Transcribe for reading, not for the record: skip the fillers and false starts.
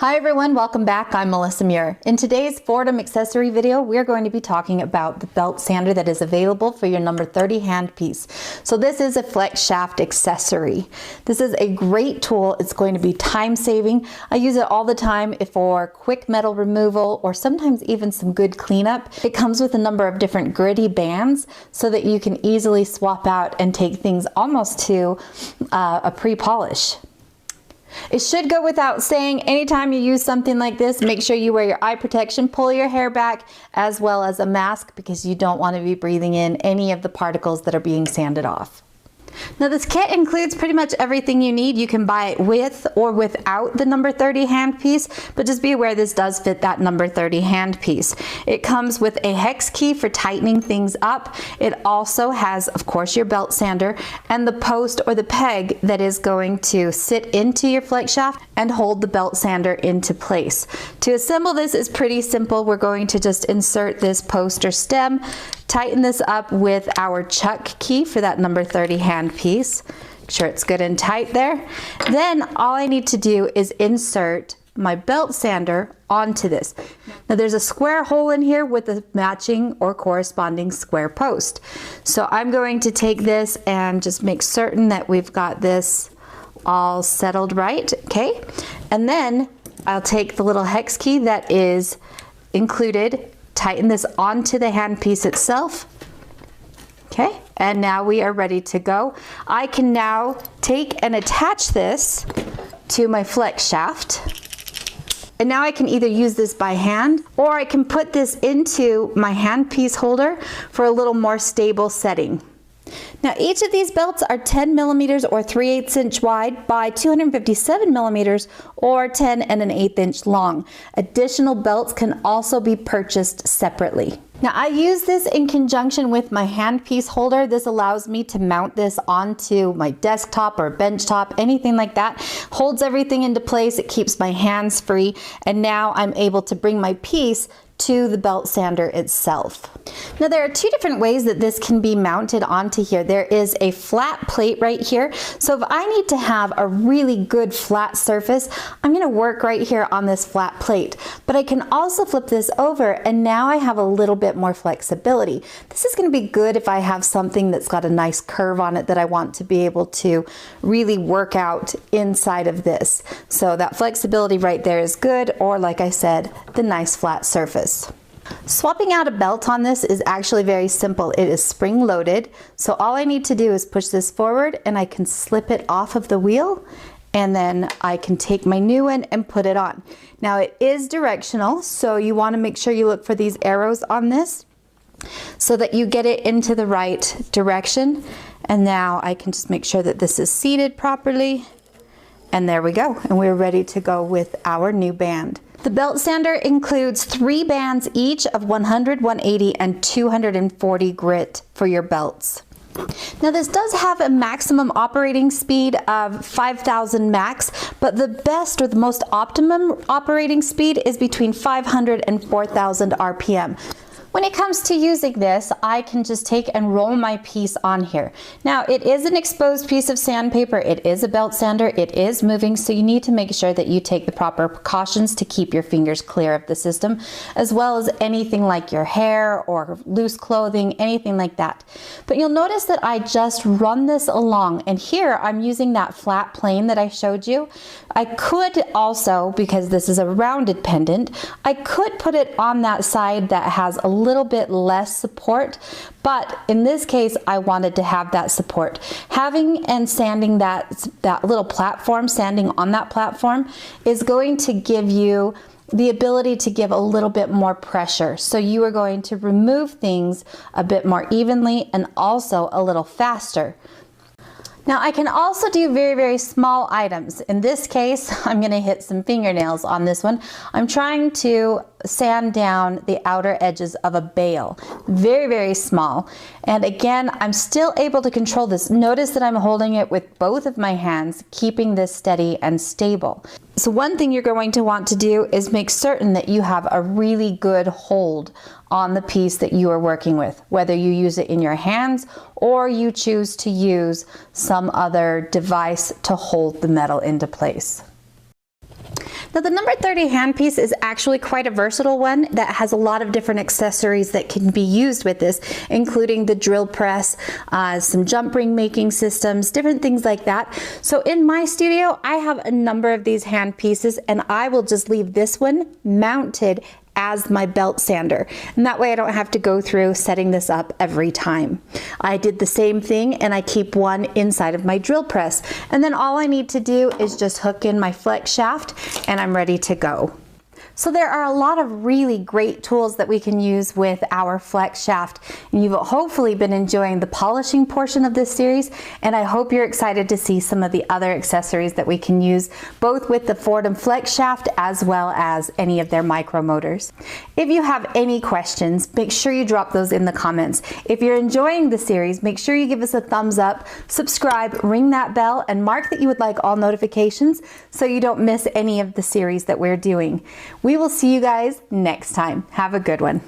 Hi everyone, welcome back. I'm Melissa Muir. In today's Foredom accessory video, we're going to be talking about the belt sander that is available for your number 30 handpiece. So this is a flex shaft accessory. This is a great tool. It's going to be time saving. I use it all the time for quick metal removal or sometimes even some good cleanup. It comes with a number of different gritty bands so that you can easily swap out and take things almost to a pre-polish. It should go without saying, anytime you use something like this, make sure you wear your eye protection, pull your hair back, as well as a mask, because you don't want to be breathing in any of the particles that are being sanded off. Now this kit includes pretty much everything you need. You can buy it with or without the number 30 handpiece, but just be aware this does fit that number 30 handpiece. It comes with a hex key for tightening things up. It also has, of course, your belt sander and the post or the peg that is going to sit into your flex shaft and hold the belt sander into place. To assemble this is pretty simple. We're going to just insert this post or stem, tighten this up with our chuck key for that number 30 handpiece. Make sure it's good and tight there. Then all I need to do is insert my belt sander onto this. Now there's a square hole in here with a matching or corresponding square post. So I'm going to take this and just make certain that we've got this all settled right, okay? And then I'll take the little hex key that is included, tighten this onto the handpiece itself. Okay, and now we are ready to go. I can now take and attach this to my flex shaft. And now I can either use this by hand or I can put this into my handpiece holder for a little more stable setting. Now each of these belts are 10 millimeters or 3/8 inch wide by 257 millimeters or 10 1/8 inch long. Additional belts can also be purchased separately. Now I use this in conjunction with my handpiece holder. This allows me to mount this onto my desktop or bench top, anything like that. Holds everything into place, it keeps my hands free, and now I'm able to bring my piece to the belt sander itself. Now there are two different ways that this can be mounted onto here. There is a flat plate right here. So if I need to have a really good flat surface, I'm gonna work right here on this flat plate. But I can also flip this over and now I have a little bit more flexibility. This is gonna be good if I have something that's got a nice curve on it that I want to be able to really work out inside of this. So that flexibility right there is good, or like I said, the nice flat surface. Swapping out a belt on this is actually very simple. It is spring loaded, so all I need to do is push this forward and I can slip it off of the wheel, and then I can take my new one and put it on. Now it is directional, so you want to make sure you look for these arrows on this so that you get it into the right direction. And now I can just make sure that this is seated properly, and there we go, and we're ready to go with our new band. The belt sander includes 3 bands each of 100, 180, and 240 grit for your belts. Now this does have a maximum operating speed of 5,000 max, but the best or the most optimum operating speed is between 500 and 4,000 RPM. When it comes to using this, I can just take and roll my piece on here. Now it is an exposed piece of sandpaper, it is a belt sander, it is moving, so you need to make sure that you take the proper precautions to keep your fingers clear of the system, as well as anything like your hair or loose clothing, anything like that. But you'll notice that I just run this along, and here I'm using that flat plane that I showed you. I could also, because this is a rounded pendant, I could put it on that side that has a little bit less support, but in this case I wanted to have that support. Having and sanding that little platform, sanding on that platform, is going to give you the ability to give a little bit more pressure. So you are going to remove things a bit more evenly and also a little faster. Now I can also do very, very small items. In this case, I'm gonna hit some fingernails on this one. I'm trying to sand down the outer edges of a bale. Very, very small. And again, I'm still able to control this. Notice that I'm holding it with both of my hands, keeping this steady and stable. So one thing you're going to want to do is make certain that you have a really good hold on the piece that you are working with, whether you use it in your hands or you choose to use some other device to hold the metal into place. Now the number 30 handpiece is actually quite a versatile one that has a lot of different accessories that can be used with this, including the drill press, some jump ring making systems, different things like that. So in my studio, I have a number of these hand pieces, and I will just leave this one mounted as my belt sander, and that way I don't have to go through setting this up every time. I did the same thing, and I keep one inside of my drill press, and then all I need to do is just hook in my flex shaft and I'm ready to go. So there are a lot of really great tools that we can use with our flex shaft, and you've hopefully been enjoying the polishing portion of this series, and I hope you're excited to see some of the other accessories that we can use both with the Foredom flex shaft as well as any of their micro motors. If you have any questions, make sure you drop those in the comments. If you're enjoying the series, make sure you give us a thumbs up, subscribe, ring that bell, and mark that you would like all notifications so you don't miss any of the series that we're doing. We will see you guys next time. Have a good one.